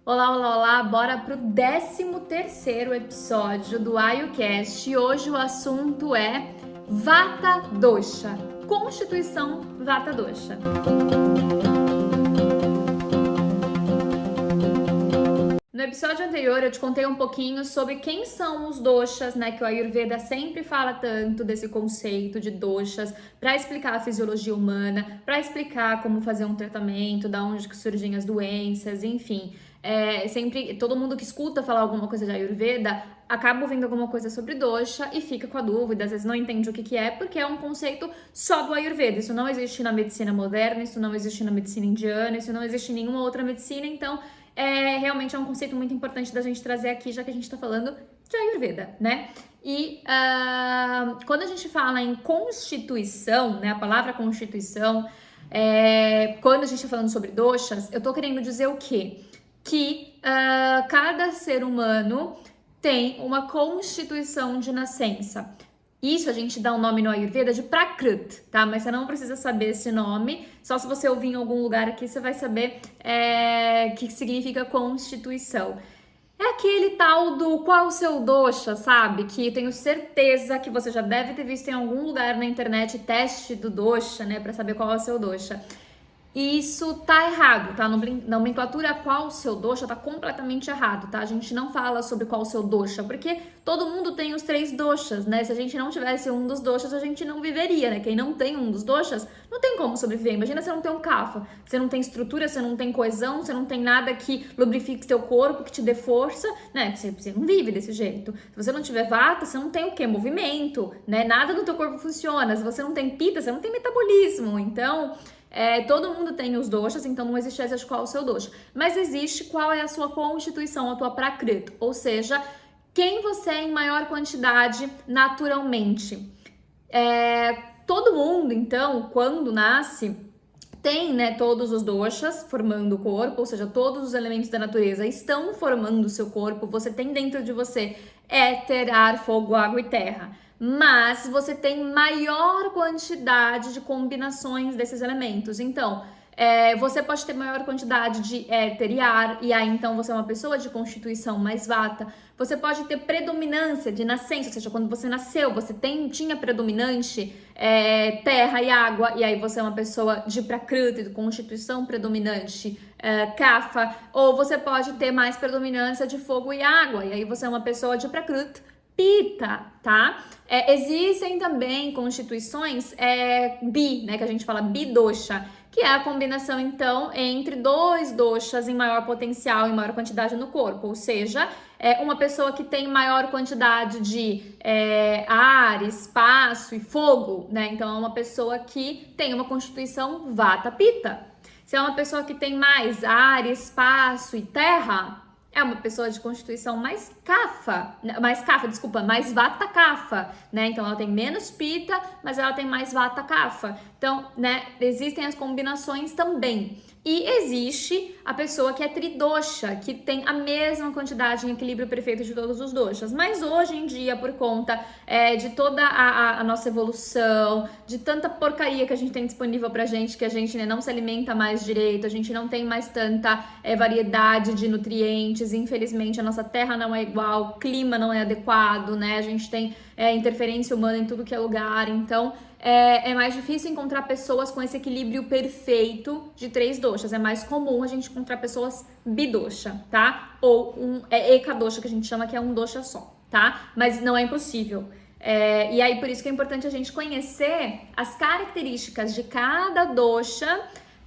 Olá, olá, olá! Bora pro 13º episódio do Ayurcast e hoje o assunto é Vata Dosha, Constituição Vata Dosha. No episódio anterior eu te contei um pouquinho sobre quem são os doshas, né, que o Ayurveda sempre fala tanto desse conceito de doshas, para explicar a fisiologia humana, para explicar como fazer um tratamento, da onde que surgem as doenças, enfim. Sempre todo mundo que escuta falar alguma coisa de Ayurveda acaba ouvindo alguma coisa sobre dosha e fica com a dúvida, às vezes não entende o que é, porque é um conceito só do Ayurveda. Isso não existe na medicina moderna, isso não existe na medicina indiana, isso não existe em nenhuma outra medicina, então realmente é um conceito muito importante da gente trazer aqui, já que a gente está falando de Ayurveda, né? E quando a gente fala em constituição, né, a palavra constituição, quando a gente está falando sobre doshas, eu tô querendo dizer o quê? Que cada ser humano tem uma constituição de nascença. Isso a gente dá um nome no Ayurveda de Prakriti, tá? Mas você não precisa saber esse nome, só se você ouvir em algum lugar aqui você vai saber que significa constituição. É aquele tal do qual o seu dosha, sabe? Que eu tenho certeza que você já deve ter visto em algum lugar na internet teste do dosha, né? Pra saber qual é o seu dosha. Isso tá errado, tá? Na nomenclatura qual o seu dosha tá completamente errado, tá? A gente não fala sobre qual o seu dosha, porque todo mundo tem os 3 doshas, né? Se a gente não tivesse um dos doshas, a gente não viveria, né? Quem não tem um dos doshas, não tem como sobreviver. Imagina você não tem um kapha, você não tem estrutura, você não tem coesão, você não tem nada que lubrifique seu corpo, que te dê força, né? Você não vive desse jeito. Se você não tiver vata, você não tem o quê? Movimento, né? Nada no teu corpo funciona. Se você não tem pita, você não tem metabolismo. Então... todo mundo tem os doshas, então não existe essa de qual é o seu dosha. Mas existe qual é a sua constituição, a tua prakriti, ou seja, quem você é em maior quantidade naturalmente. Todo mundo, então, quando nasce, tem, né, todos os doshas formando o corpo, ou seja, todos os elementos da natureza estão formando o seu corpo. Você tem dentro de você éter, ar, fogo, água e terra. Mas você tem maior quantidade de combinações desses elementos. Então, você pode ter maior quantidade de éter e aí então você é uma pessoa de constituição mais vata. Você pode ter predominância de nascença, ou seja, quando você nasceu, você tinha predominante terra e água, e aí você é uma pessoa de prakriti, de constituição predominante, kapha. Ou você pode ter mais predominância de fogo e água, e aí você é uma pessoa de prakriti, Pita, tá? Existem também constituições bi, né? Que a gente fala bidosha, que é a combinação, então, entre 2 doshas em maior potencial, em maior quantidade no corpo. Ou seja, uma pessoa que tem maior quantidade de ar, espaço e fogo, né? Então, é uma pessoa que tem uma constituição vata-pita. Se é uma pessoa que tem mais ar, espaço e terra, é uma pessoa de constituição mais vata kapha, né? Então ela tem menos pita, mas ela tem mais vata kapha. Então, né, existem as combinações também. E existe a pessoa que é tridosha, que tem a mesma quantidade em equilíbrio perfeito de todos os doshas. Mas hoje em dia, por conta de toda a nossa evolução, de tanta porcaria que a gente tem disponível pra gente, que a gente, né, não se alimenta mais direito, a gente não tem mais tanta variedade de nutrientes, infelizmente a nossa terra não é igual, o clima não é adequado, né? A gente tem interferência humana em tudo que é lugar, então... é mais difícil encontrar pessoas com esse equilíbrio perfeito de 3 doshas. É mais comum a gente encontrar pessoas bidosha, tá? Ou ekadosha, que a gente chama, que é um dosha só, tá? Mas não é impossível. E aí, por isso que é importante a gente conhecer as características de cada dosha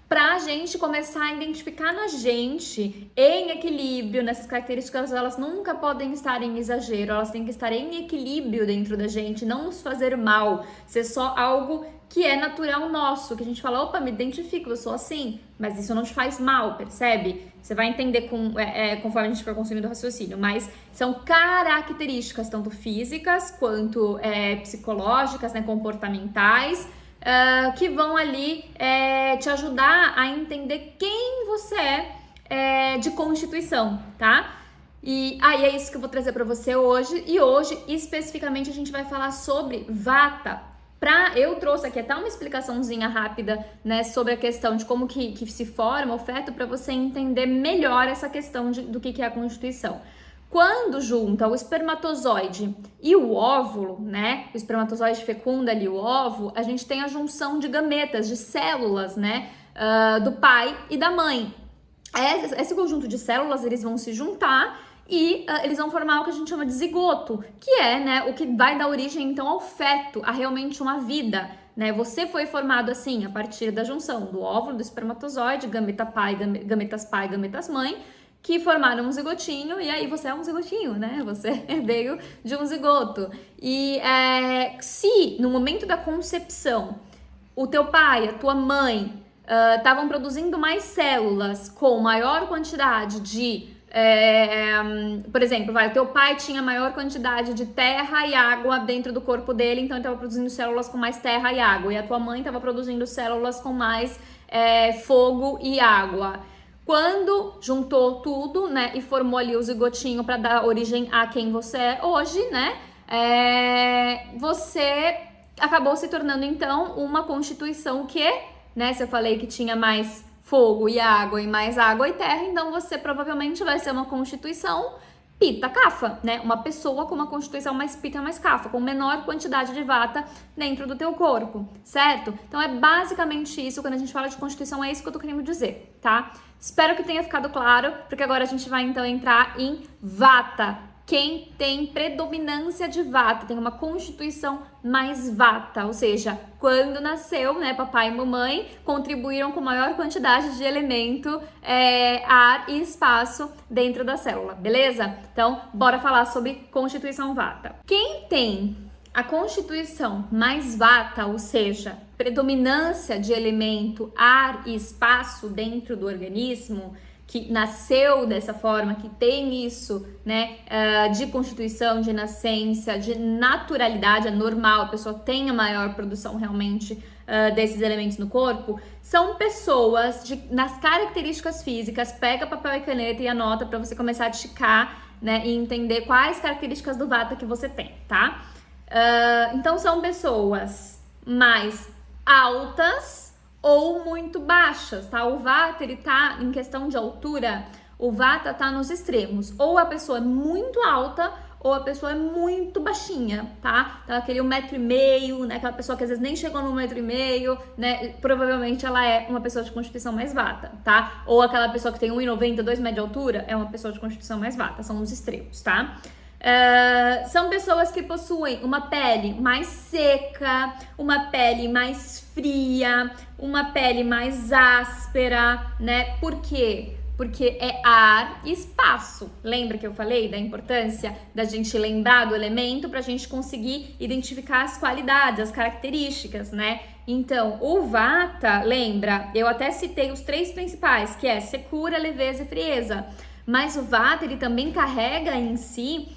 pra gente começar a identificar na gente em equilíbrio, nessas características, elas nunca podem estar em exagero, elas têm que estar em equilíbrio dentro da gente, não nos fazer mal, ser só algo que é natural nosso, que a gente fala, opa, me identifico, eu sou assim, mas isso não te faz mal, percebe? Você vai entender conforme a gente for construindo o raciocínio, mas são características, tanto físicas quanto psicológicas, né, comportamentais, que vão ali te ajudar a entender quem você é de constituição, tá? E aí é isso que eu vou trazer para você hoje. E hoje, especificamente, a gente vai falar sobre vata Eu trouxe aqui até uma explicaçãozinha rápida, né, sobre a questão de como que se forma o feto, para você entender melhor essa questão do que é a constituição. Quando junta o espermatozoide e o óvulo, né, o espermatozoide fecunda ali o ovo, a gente tem a junção de gametas, de células, né, do pai e da mãe. Esse conjunto de células, eles vão se juntar e eles vão formar o que a gente chama de zigoto, que é, né, o que vai dar origem, então, ao feto, a realmente uma vida, né? Você foi formado assim, a partir da junção do óvulo, do espermatozoide, gametas pai, gametas mãe, que formaram um zigotinho, e aí você é um zigotinho, né? Você veio de um zigoto. E se no momento da concepção, o teu pai, a tua mãe, estavam produzindo mais células com maior quantidade de por exemplo, o teu pai tinha maior quantidade de terra e água dentro do corpo dele, então ele estava produzindo células com mais terra e água, e a tua mãe estava produzindo células com mais fogo e água. Quando juntou tudo, né, e formou ali o zigotinho para dar origem a quem você é hoje, né, você acabou se tornando então uma constituição que, né, se eu falei que tinha mais fogo e mais água e terra, então você provavelmente vai ser uma constituição pita-kapha, né? Uma pessoa com uma constituição mais pita, mais kapha, com menor quantidade de vata dentro do teu corpo, certo? Então é basicamente isso, quando a gente fala de constituição, é isso que eu tô querendo dizer, tá? Espero que tenha ficado claro, porque agora a gente vai então entrar em vata. Quem tem predominância de vata, tem uma constituição mais vata, ou seja, quando nasceu, né, papai e mamãe contribuíram com maior quantidade de elemento, ar e espaço dentro da célula, beleza? Então, bora falar sobre constituição vata. Quem tem a constituição mais vata, ou seja, predominância de elemento ar e espaço dentro do organismo, que nasceu dessa forma, que tem isso, né, de constituição, de nascença, de naturalidade, é normal, a pessoa tem a maior produção realmente desses elementos no corpo, são pessoas nas características físicas, pega papel e caneta e anota para você começar a ticar, né, e entender quais características do vata que você tem, tá? Então são pessoas mais altas ou muito baixas, tá? O vata, ele tá em questão de altura, o vata tá nos extremos, ou a pessoa é muito alta ou a pessoa é muito baixinha, tá? Então aquele 1,5 m, né? Aquela pessoa que às vezes nem chegou no 1,5 m, né? Provavelmente ela é uma pessoa de constituição mais vata, tá? Ou aquela pessoa que tem 1,90 m, 2 m de altura, é uma pessoa de constituição mais vata, são os extremos, tá? São pessoas que possuem uma pele mais seca, uma pele mais fria, uma pele mais áspera, né? Por quê? Porque é ar e espaço. Lembra que eu falei da importância da gente lembrar do elemento para a gente conseguir identificar as qualidades, as características, né? Então, o vata, lembra? Eu até citei os 3 principais, que é secura, leveza e frieza. Mas o vata, ele também carrega em si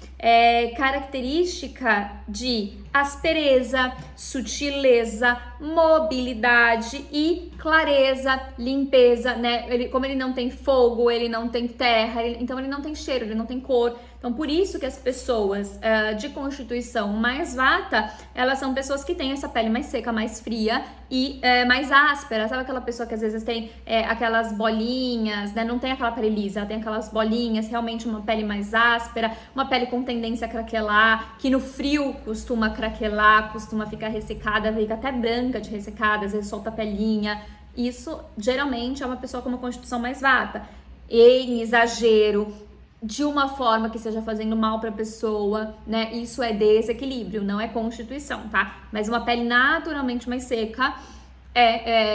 característica de aspereza, sutileza, mobilidade e clareza, limpeza, né? Como ele não tem fogo, ele não tem terra, então ele não tem cheiro, ele não tem cor. Então, por isso que as pessoas de constituição mais vata, elas são pessoas que têm essa pele mais seca, mais fria e mais áspera. Sabe aquela pessoa que às vezes tem aquelas bolinhas, né? Não tem aquela pele lisa, ela tem aquelas bolinhas, realmente uma pele mais áspera, uma pele com tendência a craquelar, que no frio costuma craquelar, costuma ficar ressecada, fica até branca de ressecada, às vezes solta a pelinha. Isso, geralmente, é uma pessoa com uma constituição mais vata. Em exagero, de uma forma que esteja fazendo mal para a pessoa, né? Isso é desequilíbrio, não é constituição, tá? Mas uma pele naturalmente mais seca,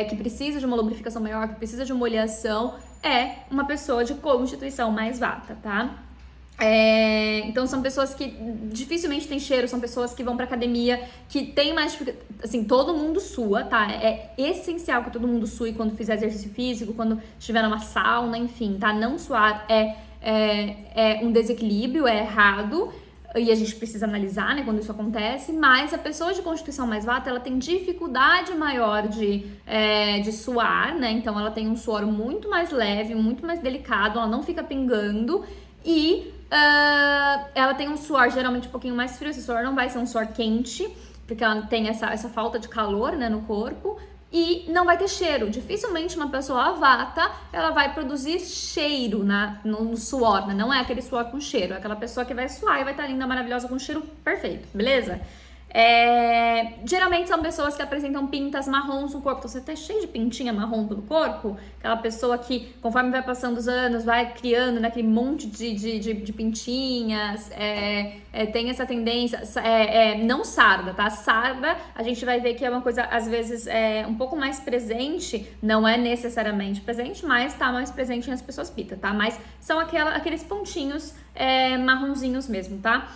que precisa de uma lubrificação maior, que precisa de uma oleação, é uma pessoa de constituição mais vata, tá? Então são pessoas que dificilmente têm cheiro, são pessoas que vão pra academia, que tem mais, assim, todo mundo sua, tá? É essencial que todo mundo sue quando fizer exercício físico, quando estiver numa sauna, enfim, tá? Não suar é um desequilíbrio, é errado, e a gente precisa analisar, né, quando isso acontece, mas a pessoa de constituição mais vata, ela tem dificuldade maior de suar, né? Então ela tem um suor muito mais leve, muito mais delicado, ela não fica pingando, e ela tem um suor geralmente um pouquinho mais frio, esse suor não vai ser um suor quente, porque ela tem essa falta de calor, né, no corpo, e não vai ter cheiro. Dificilmente uma pessoa vata, ela vai produzir cheiro no suor, né? Não é aquele suor com cheiro, é aquela pessoa que vai suar e vai estar linda, maravilhosa, com cheiro perfeito, beleza? Geralmente são pessoas que apresentam pintas marrons no corpo. Então, você tá cheio de pintinha marrom pelo corpo, aquela pessoa que, conforme vai passando os anos, vai criando, né, aquele monte de pintinhas, tem essa tendência, não sarda, tá? Sarda, a gente vai ver que é uma coisa, às vezes, um pouco mais presente, não é necessariamente presente, mas tá mais presente nas pessoas pita, tá? Mas são aqueles pontinhos marronzinhos mesmo, tá?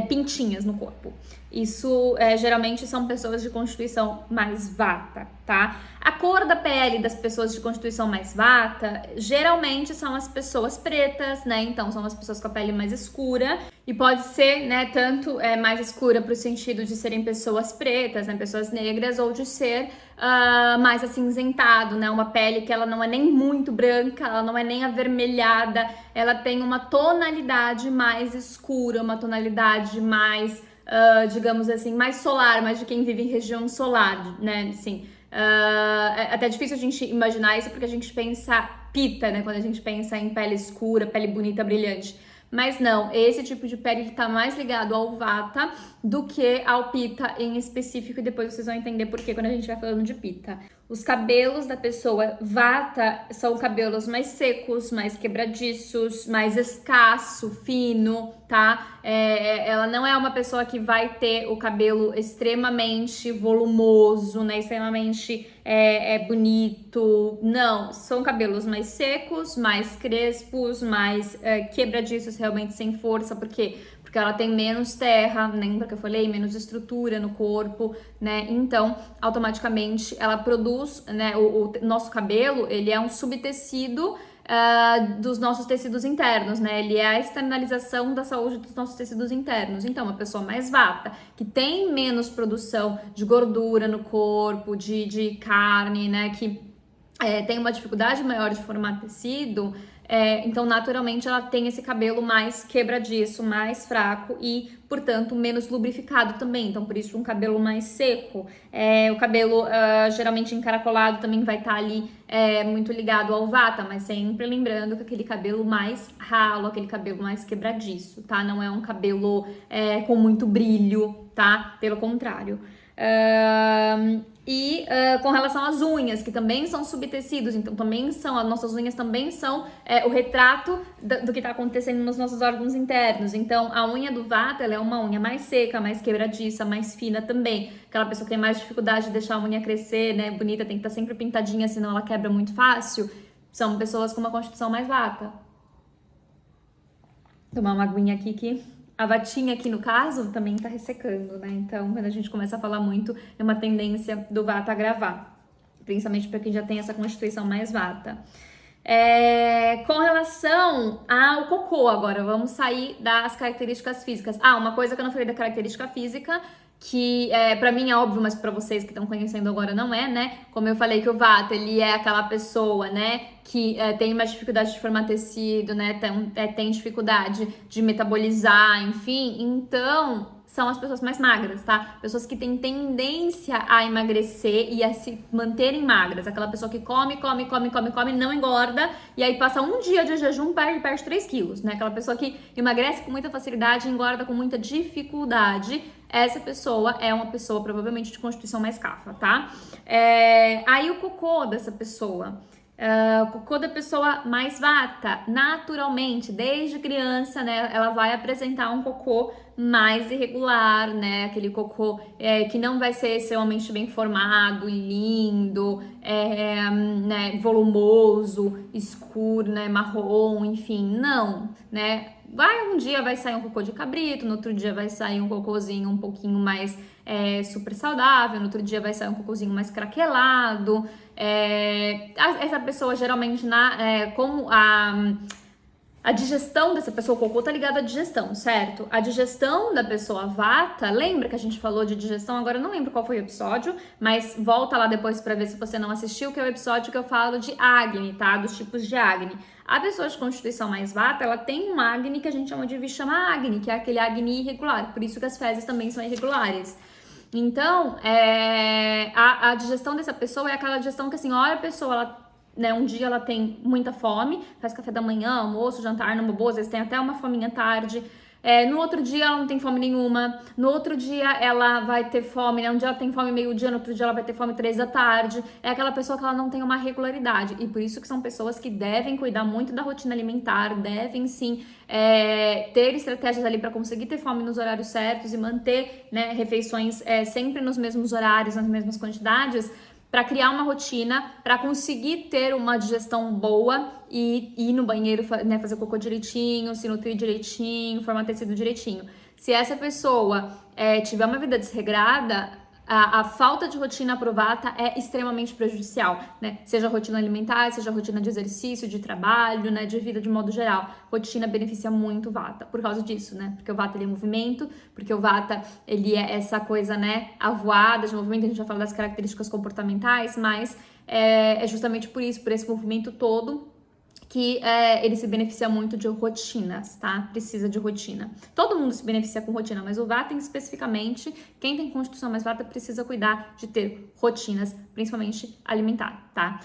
Pintinhas no corpo. Isso geralmente são pessoas de constituição mais vata, tá? A cor da pele das pessoas de constituição mais vata geralmente são as pessoas pretas, né? Então são as pessoas com a pele mais escura, e pode ser, né, tanto mais escura pro sentido de serem pessoas pretas, né, pessoas negras, ou de ser mais acinzentado, né? Uma pele que ela não é nem muito branca, ela não é nem avermelhada, ela tem uma tonalidade mais escura, uma tonalidade mais digamos assim, mais solar, mais de quem vive em região solar, né, assim, é até difícil a gente imaginar isso porque a gente pensa pita, né, quando a gente pensa em pele escura, pele bonita, brilhante, mas não, esse tipo de pele tá mais ligado ao vata do que ao pita em específico, e depois vocês vão entender por que quando a gente vai falando de pita. Os cabelos da pessoa vata são cabelos mais secos, mais quebradiços, mais escasso, fino, tá? Ela não é uma pessoa que vai ter o cabelo extremamente volumoso, né? Extremamente bonito. Não, são cabelos mais secos, mais crespos, mais quebradiços, realmente sem força, porque ela tem menos terra, lembra que eu falei? Menos estrutura no corpo, né? Então, automaticamente, ela produz, né? O nosso cabelo, ele é um subtecido dos nossos tecidos internos, né? Ele é a externalização da saúde dos nossos tecidos internos. Então, uma pessoa mais vata, que tem menos produção de gordura no corpo, de carne, né? Que tem uma dificuldade maior de formar tecido, então naturalmente ela tem esse cabelo mais quebradiço, mais fraco e, portanto, menos lubrificado também. Então, por isso, um cabelo mais seco. O cabelo geralmente encaracolado também vai estar ali muito ligado ao vata, mas sempre lembrando que aquele cabelo mais ralo, aquele cabelo mais quebradiço, tá? Não é um cabelo com muito brilho, tá? Pelo contrário. Com relação às unhas, que também são subtecidos, então também são, as nossas unhas também são o retrato do que está acontecendo nos nossos órgãos internos. Então a unha do vata, ela é uma unha mais seca, mais quebradiça, mais fina também. Aquela pessoa que tem mais dificuldade de deixar a unha crescer, né, bonita, tem que estar sempre pintadinha, senão ela quebra muito fácil. São pessoas com uma constituição mais vata. Vou tomar uma aguinha aqui que a vatinha aqui, no caso, também tá ressecando, né? Então, quando a gente começa a falar muito, é uma tendência do vata agravar. Principalmente para quem já tem essa constituição mais vata. Com relação ao cocô agora, vamos sair das características físicas. Uma coisa que eu não falei da característica física, que pra mim é óbvio, mas pra vocês que estão conhecendo agora não é, né? Como eu falei que o vata, ele é aquela pessoa, né, que tem mais dificuldade de formar tecido, né, tem dificuldade de metabolizar, enfim, então são as pessoas mais magras, tá? Pessoas que têm tendência a emagrecer e a se manterem magras. Aquela pessoa que come, não engorda, e aí passa um dia de jejum, perde 3 quilos, né? Aquela pessoa que emagrece com muita facilidade e engorda com muita dificuldade. Essa pessoa é uma pessoa provavelmente de constituição mais cafa, tá? Aí o cocô dessa pessoa. O cocô da pessoa mais vata, naturalmente, desde criança, né, ela vai apresentar um cocô mais irregular, né, aquele cocô que não vai ser extremamente bem formado, lindo, né, volumoso, escuro, né, marrom, enfim, não, né, um dia vai sair um cocô de cabrito, no outro dia vai sair um cocôzinho um pouquinho mais super saudável, no outro dia vai sair um cocôzinho mais craquelado. Essa pessoa geralmente, como a digestão dessa pessoa, o cocô tá ligado à digestão, certo? A digestão da pessoa vata, lembra que a gente falou de digestão? Agora eu não lembro qual foi o episódio, mas volta lá depois pra ver se você não assistiu, que é o episódio que eu falo de Agni, tá? Dos tipos de Agni. A pessoa de constituição mais vata, ela tem um Agni que a gente chama de Vishama Agni, que é aquele Agni irregular, por isso que as fezes também são irregulares. Então, a digestão dessa pessoa é aquela digestão que, assim, olha a pessoa, ela, né, um dia ela tem muita fome, faz café da manhã, almoço, jantar, numa boa, às vezes tem até uma fominha tarde. No outro dia ela não tem fome nenhuma, no outro dia ela vai ter fome, né? Um dia ela tem fome meio-dia, no outro dia ela vai ter fome 3 da tarde. É aquela pessoa que ela não tem uma regularidade. E por isso que são pessoas que devem cuidar muito da rotina alimentar, devem sim ter estratégias ali para conseguir ter fome nos horários certos e manter, né, refeições sempre nos mesmos horários, nas mesmas quantidades, para criar uma rotina, para conseguir ter uma digestão boa e ir no banheiro, né, fazer cocô direitinho, se nutrir direitinho, formar tecido direitinho. Se essa pessoa tiver uma vida desregrada, a falta de rotina pro Vata é extremamente prejudicial, né? Seja rotina alimentar, seja rotina de exercício, de trabalho, né? De vida de modo geral. Rotina beneficia muito o Vata por causa disso, né? Porque o Vata ele é movimento, porque o Vata ele é essa coisa, né? Avoada de movimento, a gente já fala das características comportamentais, mas é justamente por isso, por esse movimento todo, que ele se beneficia muito de rotinas, tá? Precisa de rotina. Todo mundo se beneficia com rotina, mas o Vata especificamente, quem tem constituição mais Vata precisa cuidar de ter rotinas, principalmente alimentar, tá?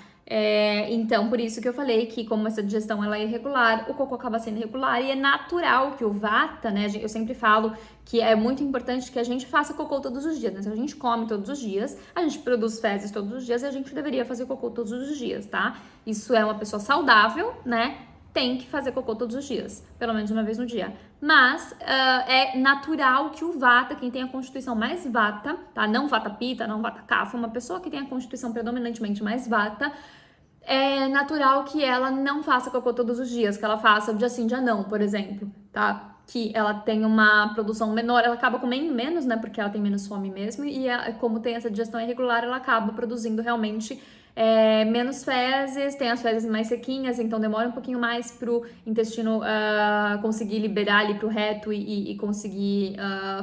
Então, por isso que eu falei que como essa digestão ela é irregular, o cocô acaba sendo irregular e é natural que o Vata, né? Eu sempre falo que é muito importante que a gente faça cocô todos os dias, né? Se a gente come todos os dias, a gente produz fezes todos os dias e a gente deveria fazer cocô todos os dias, tá? Isso é uma pessoa saudável, né? Tem que fazer cocô todos os dias, pelo menos uma vez no dia. Mas é natural que o Vata, quem tem a constituição mais Vata, tá? Não Vata Pitta, não Vata Kapha, uma pessoa que tem a constituição predominantemente mais Vata, é natural que ela não faça cocô todos os dias, que ela faça dia sim, dia não, por exemplo, tá? Que ela tem uma produção menor, ela acaba comendo menos, né? Porque ela tem menos fome mesmo, e como tem essa digestão irregular, ela acaba produzindo realmente menos fezes, tem as fezes mais sequinhas, então demora um pouquinho mais pro intestino conseguir liberar ali pro reto e conseguir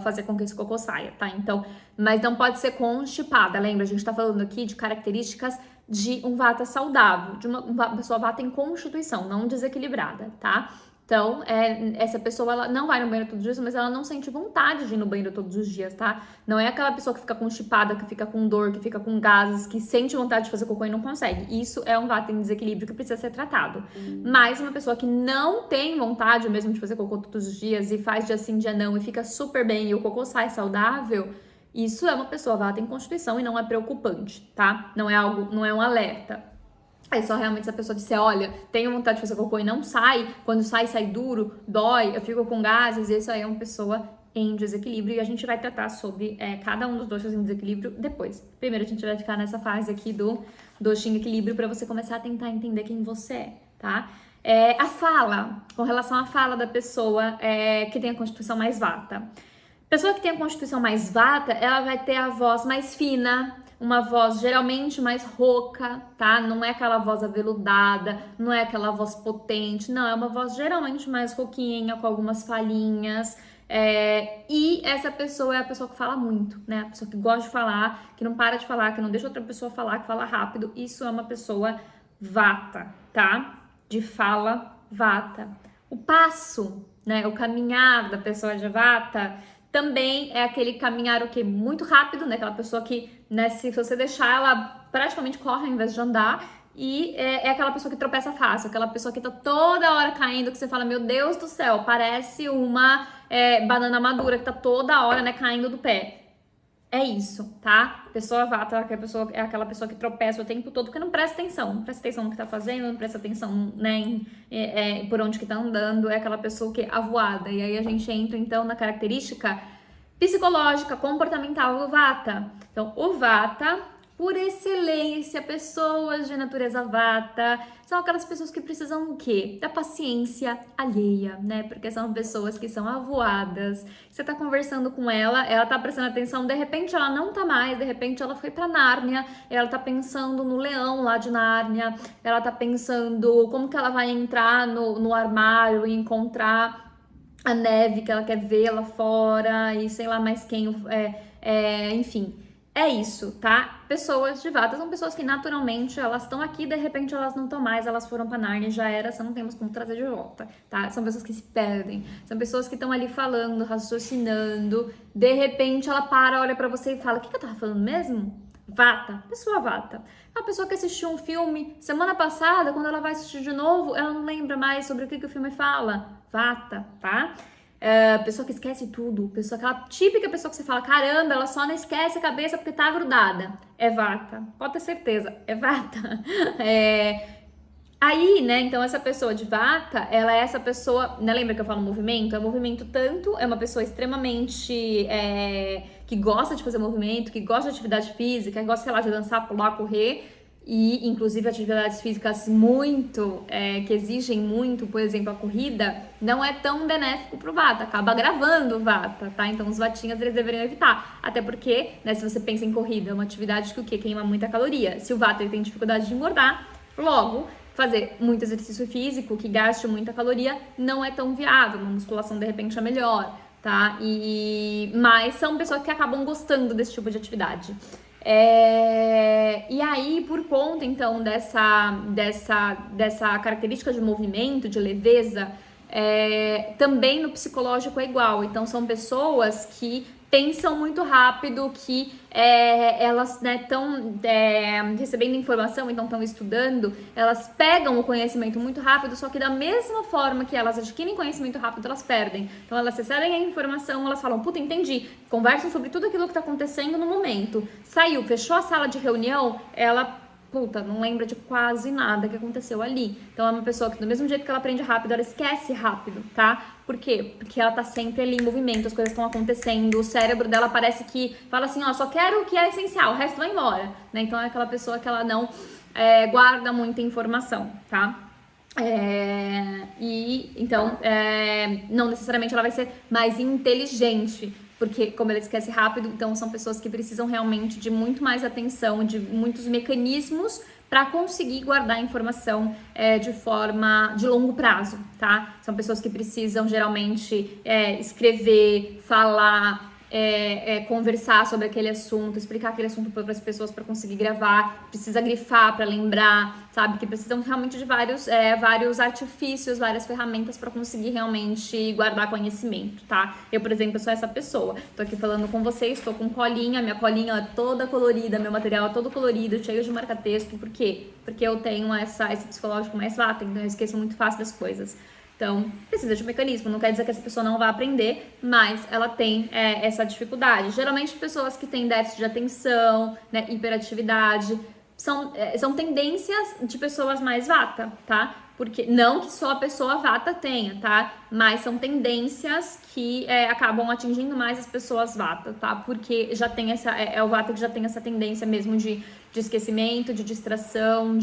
fazer com que esse cocô saia, tá? Então, mas não pode ser constipada, lembra? A gente tá falando aqui de características de um Vata saudável, de uma pessoa Vata em constituição, não desequilibrada, tá? Então, essa pessoa, ela não vai no banheiro todos os dias, mas ela não sente vontade de ir no banheiro todos os dias, tá? Não é aquela pessoa que fica constipada, que fica com dor, que fica com gases, que sente vontade de fazer cocô e não consegue. Isso é um Vata em desequilíbrio que precisa ser tratado. Mas uma pessoa que não tem vontade mesmo de fazer cocô todos os dias e faz dia sim, dia não e fica super bem e o cocô sai saudável, isso é uma pessoa Vata em constituição e não é preocupante, tá? Não é algo, não é um alerta. Aí só realmente se a pessoa disser, olha, tenho vontade de fazer cocô e não sai, quando sai, sai duro, dói, eu fico com gases, isso aí é uma pessoa em desequilíbrio e a gente vai tratar sobre cada um dos doshas em desequilíbrio depois. Primeiro a gente vai ficar nessa fase aqui do dosha em equilíbrio para você começar a tentar entender quem você é, tá? A fala, com relação à fala da pessoa que tem a constituição mais Vata. Pessoa que tem a constituição mais Vata, ela vai ter a voz mais fina, uma voz geralmente mais rouca, tá? Não é aquela voz aveludada, não é aquela voz potente, não, é uma voz geralmente mais rouquinha, com algumas falhinhas. E essa pessoa é a pessoa que fala muito, né? A pessoa que gosta de falar, que não para de falar, que não deixa outra pessoa falar, que fala rápido. Isso é uma pessoa Vata, tá? De fala Vata. O passo, né? O caminhar da pessoa de Vata também é aquele caminhar o quê? Muito rápido, né? Aquela pessoa que, né, se você deixar, ela praticamente corre ao invés de andar. E é aquela pessoa que tropeça fácil, aquela pessoa que tá toda hora caindo, que você fala, meu Deus do céu, parece uma banana madura que tá toda hora, né, caindo do pé. É isso, tá? Pessoa Vata é aquela pessoa que tropeça o tempo todo, porque não presta atenção. Não presta atenção no que tá fazendo, não presta atenção, né, por onde que tá andando. É aquela pessoa que é avoada. E aí a gente entra, então, na característica psicológica, comportamental do Vata. Então, o Vata, por excelência, pessoas de natureza Vata, são aquelas pessoas que precisam o quê? Da paciência alheia, né? Porque são pessoas que são avoadas. Você tá conversando com ela tá prestando atenção, de repente ela não tá mais, de repente ela foi pra Nárnia, ela tá pensando no leão lá de Nárnia, ela tá pensando como que ela vai entrar no armário e encontrar a neve que ela quer ver lá fora e sei lá mais quem, enfim. é isso, tá? Pessoas de Vata são pessoas que naturalmente elas estão aqui, de repente elas não estão mais, elas foram pra Nárnia, já era, você não temos como trazer de volta, tá? São pessoas que se perdem, são pessoas que estão ali falando, raciocinando, de repente ela para, olha pra você e fala, o que eu tava falando mesmo? Vata, pessoa Vata. É uma pessoa que assistiu um filme semana passada, quando ela vai assistir de novo, ela não lembra mais sobre o que o filme fala. Vata, tá? Pessoa que esquece tudo, pessoa, aquela típica pessoa que você fala, caramba, ela só não esquece a cabeça porque tá grudada. É Vata, pode ter certeza, é Vata. Aí, né, então essa pessoa de Vata, ela é essa pessoa, né, lembra que eu falo movimento? É movimento tanto, é uma pessoa extremamente, que gosta de fazer movimento, que gosta de atividade física, que gosta, sei lá, de dançar, pular, correr, e inclusive atividades físicas muito, que exigem muito, por exemplo, a corrida, não é tão benéfico pro Vata, acaba agravando o Vata, tá? Então os Vatinhas, eles deveriam evitar, até porque, né, se você pensa em corrida, é uma atividade que o quê? Queima muita caloria. Se o Vata ele tem dificuldade de engordar, logo, fazer muito exercício físico que gaste muita caloria não é tão viável, uma musculação de repente é melhor, tá? Mas são pessoas que acabam gostando desse tipo de atividade. E aí, por conta, então, dessa característica de movimento, de leveza, também no psicológico é igual. Então, são pessoas que pensam muito rápido, que elas estão recebendo informação, então estão estudando, elas pegam o conhecimento muito rápido, só que da mesma forma que elas adquirem conhecimento rápido, elas perdem. Então elas recebem a informação, elas falam, puta, entendi, conversam sobre tudo aquilo que está acontecendo no momento, saiu, fechou a sala de reunião, ela puta, não lembra de quase nada que aconteceu ali. Então é uma pessoa que do mesmo jeito que ela aprende rápido, ela esquece rápido, tá? Por quê? Porque ela tá sempre ali em movimento, as coisas estão acontecendo, o cérebro dela parece que fala assim, ó, só quero o que é essencial, o resto vai embora, né? Então é aquela pessoa que ela não guarda muita informação, tá? Então, não necessariamente ela vai ser mais inteligente, porque como ela esquece rápido, então são pessoas que precisam realmente de muito mais atenção, de muitos mecanismos para conseguir guardar a informação de forma de longo prazo, tá? São pessoas que precisam geralmente escrever, falar, conversar sobre aquele assunto, explicar aquele assunto para outras pessoas para conseguir gravar, precisa grifar para lembrar, sabe? Que precisam realmente de vários artifícios, várias ferramentas para conseguir realmente guardar conhecimento, tá? Eu, por exemplo, sou essa pessoa. Tô aqui falando com vocês, tô com colinha, minha colinha é toda colorida, meu material é todo colorido, cheio de marca-texto. Por quê? Porque eu tenho esse psicológico mais Vata, então eu esqueço muito fácil das coisas. Então, precisa de um mecanismo. Não quer dizer que essa pessoa não vai aprender, mas ela tem essa dificuldade. Geralmente, pessoas que têm déficit de atenção, né, hiperatividade, são tendências de pessoas mais Vata, tá? Porque não que só a pessoa Vata tenha, tá? Mas são tendências que acabam atingindo mais as pessoas Vata, tá? Porque já tem o Vata que já tem essa tendência mesmo de esquecimento, de distração,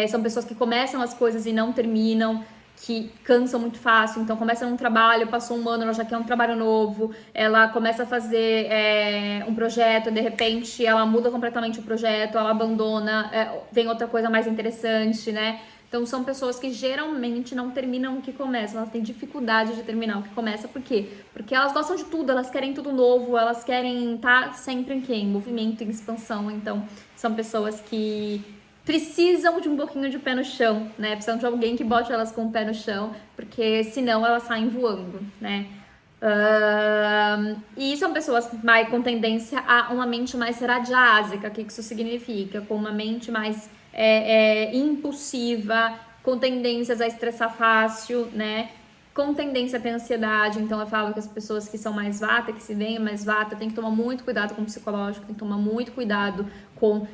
são pessoas que começam as coisas e não terminam, que cansam muito fácil, então começa um trabalho, passou um ano, ela já quer um trabalho novo, ela começa a fazer um projeto, de repente ela muda completamente o projeto, ela abandona, vem outra coisa mais interessante, né? Então são pessoas que geralmente não terminam o que começam, elas têm dificuldade de terminar o que começa, por quê? Porque elas gostam de tudo, elas querem tudo novo, elas querem estar sempre em movimento, em expansão, então são pessoas que precisam de um pouquinho de pé no chão, né? Precisam de alguém que bote elas com o pé no chão, porque senão elas saem voando, né? E são pessoas com tendência a uma mente mais radiásica. O que isso significa? Com uma mente mais impulsiva, com tendências a estressar fácil, né? Com tendência a ter ansiedade. Então eu falo que as pessoas que são mais Vata, que se veem mais Vata, tem que tomar muito cuidado com o psicológico, tem que tomar muito cuidado com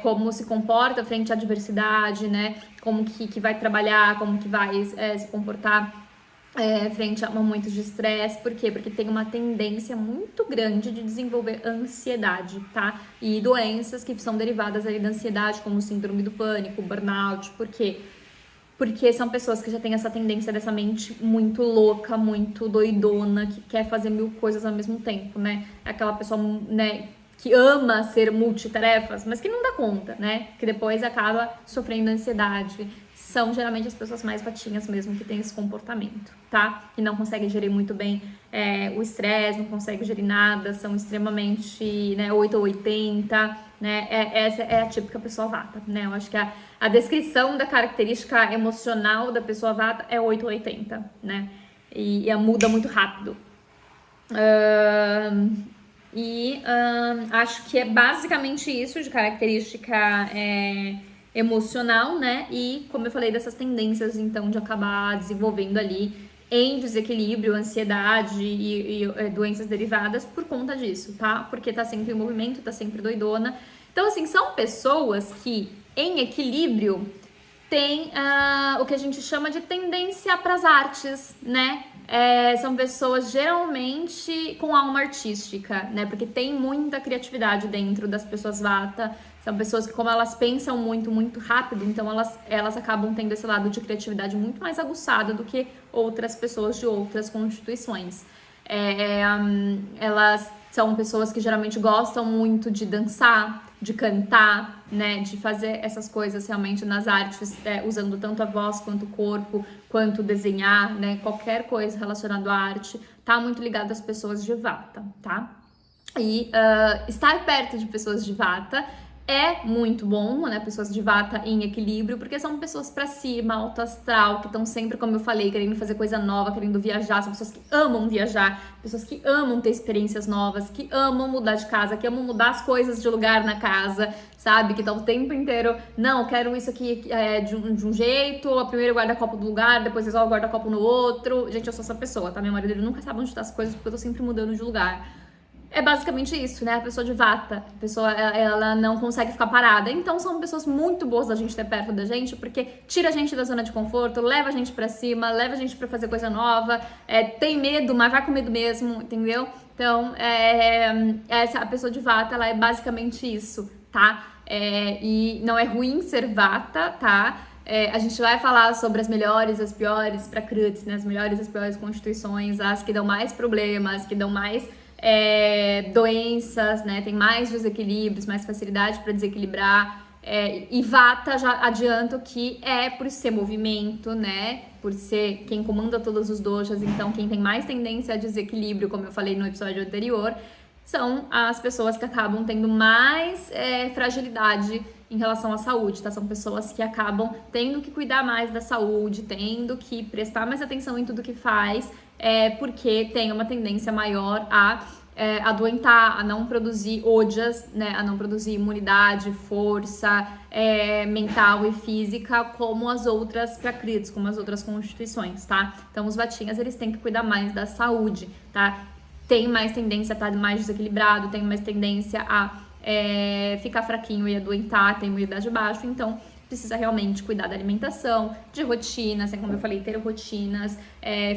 como se comporta frente à adversidade, né? Como que vai trabalhar, como que vai se comportar frente a momentos de estresse. Por quê? Porque tem uma tendência muito grande de desenvolver ansiedade, tá? E doenças que são derivadas ali da ansiedade, como síndrome do pânico, burnout. Por quê? Porque são pessoas que já têm essa tendência dessa mente muito louca, muito doidona, que quer fazer mil coisas ao mesmo tempo, né? Aquela pessoa, né, que ama ser multitarefas, mas que não dá conta, né? Que depois acaba sofrendo ansiedade, são geralmente as pessoas mais vatinhas mesmo que têm esse comportamento, tá? Que não conseguem gerir muito bem o estresse, não conseguem gerir nada, são extremamente, né, 8 ou 80, né? Essa é a típica pessoa vata, né? Eu acho que a descrição da característica emocional da pessoa vata é 8 ou 80, né? E muda muito rápido. Acho que é basicamente isso de característica emocional, né? E como eu falei, dessas tendências, então, de acabar desenvolvendo ali em desequilíbrio, ansiedade e doenças derivadas por conta disso, tá? Porque tá sempre em movimento, tá sempre doidona. Então, assim, são pessoas que, em equilíbrio, tem o que a gente chama de tendência para as artes, né? São pessoas geralmente com alma artística, né? Porque tem muita criatividade dentro das pessoas vata. São pessoas que, como elas pensam muito, muito rápido, então elas acabam tendo esse lado de criatividade muito mais aguçado do que outras pessoas de outras constituições. Elas são pessoas que geralmente gostam muito de dançar, de cantar, né, de fazer essas coisas realmente nas artes, usando tanto a voz quanto o corpo, quanto desenhar, né, qualquer coisa relacionada à arte, tá muito ligado às pessoas de vata, tá? E estar perto de pessoas de vata é muito bom, né? Pessoas de vata em equilíbrio, porque são pessoas pra cima, alto astral, que estão sempre, como eu falei, querendo fazer coisa nova, querendo viajar. São pessoas que amam viajar, pessoas que amam ter experiências novas, que amam mudar de casa, que amam mudar as coisas de lugar na casa, sabe? Que estão o tempo inteiro, não, quero isso aqui de um jeito, primeiro guarda-copo do lugar, depois resolve o guarda-copo no outro. Gente, eu sou essa pessoa, tá? Meu marido ele nunca sabe onde tá as coisas, porque eu tô sempre mudando de lugar. É basicamente isso, né? A pessoa de vata, a pessoa, ela não consegue ficar parada. Então, são pessoas muito boas da gente ter perto da gente, porque tira a gente da zona de conforto, leva a gente pra cima, leva a gente pra fazer coisa nova, tem medo, mas vai com medo mesmo, entendeu? Então, a pessoa de vata, ela é basicamente isso, tá? E não é ruim ser vata, tá? A gente vai falar sobre as melhores e as piores pra Kruts, né? As melhores e as piores constituições, as que dão mais problemas, que dão mais doenças, né? Tem mais desequilíbrios, mais facilidade para desequilibrar. E vata, já adianto que por ser movimento, né? Por ser quem comanda todos os doshas, então quem tem mais tendência a desequilíbrio, como eu falei no episódio anterior, são as pessoas que acabam tendo mais fragilidade em relação à saúde, tá? São pessoas que acabam tendo que cuidar mais da saúde, tendo que prestar mais atenção em tudo que faz, porque tem uma tendência maior a adoentar, a não produzir ojas, né? A não produzir imunidade, força mental e física, como as outras prakrits, como as outras constituições, tá? Então, os vatinhas, eles têm que cuidar mais da saúde, tá? Tem mais tendência a estar mais desequilibrado, tem mais tendência a ficar fraquinho e adoentar, tem imunidade baixa, então precisa realmente cuidar da alimentação, de rotinas, como eu falei, ter rotinas,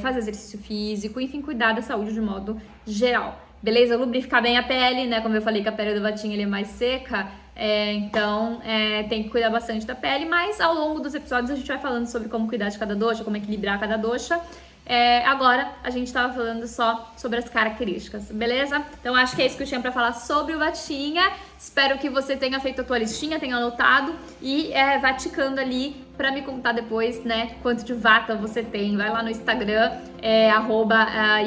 fazer exercício físico, enfim, cuidar da saúde de modo geral, beleza? Lubrificar bem a pele, né, como eu falei que a pele do vatinho ele é mais seca, então tem que cuidar bastante da pele, mas ao longo dos episódios a gente vai falando sobre como cuidar de cada dosha, como equilibrar cada dosha. Agora a gente tava falando só sobre as características, beleza? Então acho que é isso que eu tinha pra falar sobre o vatinha. Espero que você tenha feito a tua listinha, tenha anotado e vá ticando ali pra me contar depois, né, quanto de vata você tem. Vai lá no Instagram,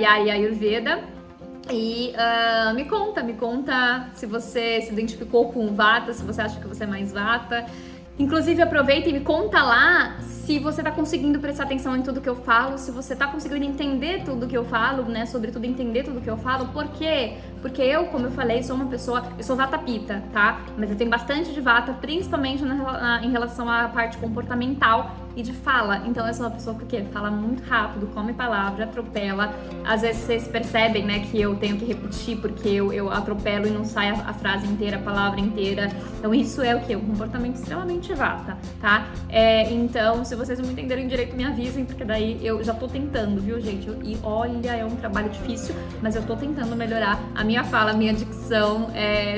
@yariayurveda e me conta se você se identificou com o vata, se você acha que você é mais vata. Inclusive, aproveita e me conta lá se você tá conseguindo prestar atenção em tudo que eu falo, se você tá conseguindo entender tudo que eu falo, né? Sobretudo entender tudo que eu falo. Por quê? Porque eu, como eu falei, sou uma pessoa... Eu sou vata pita, tá? Mas eu tenho bastante de vata, principalmente em relação à parte comportamental e de fala. Então, eu sou uma pessoa que fala muito rápido, come palavra, atropela. Às vezes, vocês percebem, né, que eu tenho que repetir porque eu atropelo e não sai a frase inteira, a palavra inteira. Então, isso é o quê? Um comportamento extremamente vata, tá? Então, se vocês não entenderem direito, me avisem, porque daí eu já tô tentando, viu, gente? E olha, é um trabalho difícil, mas eu tô tentando melhorar a minha fala, a minha dicção,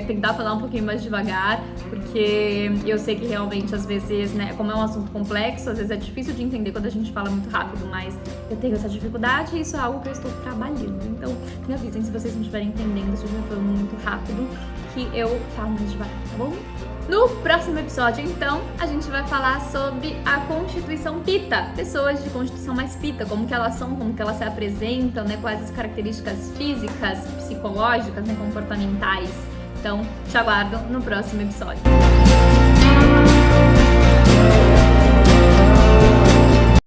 tentar falar um pouquinho mais devagar, porque eu sei que realmente, às vezes, né, como é um assunto complexo, às vezes é difícil de entender quando a gente fala muito rápido, mas eu tenho essa dificuldade e isso é algo que eu estou trabalhando. Então, me avisem se vocês não estiverem entendendo, se eu estiver falando muito rápido, que eu falo mais devagar, tá bom? No próximo episódio, então, a gente vai falar sobre a constituição pita, pessoas de constituição mais pita, como que elas são, como que elas se apresentam, né, quais as características físicas, psicológicas, né, comportamentais. Então, te aguardo no próximo episódio.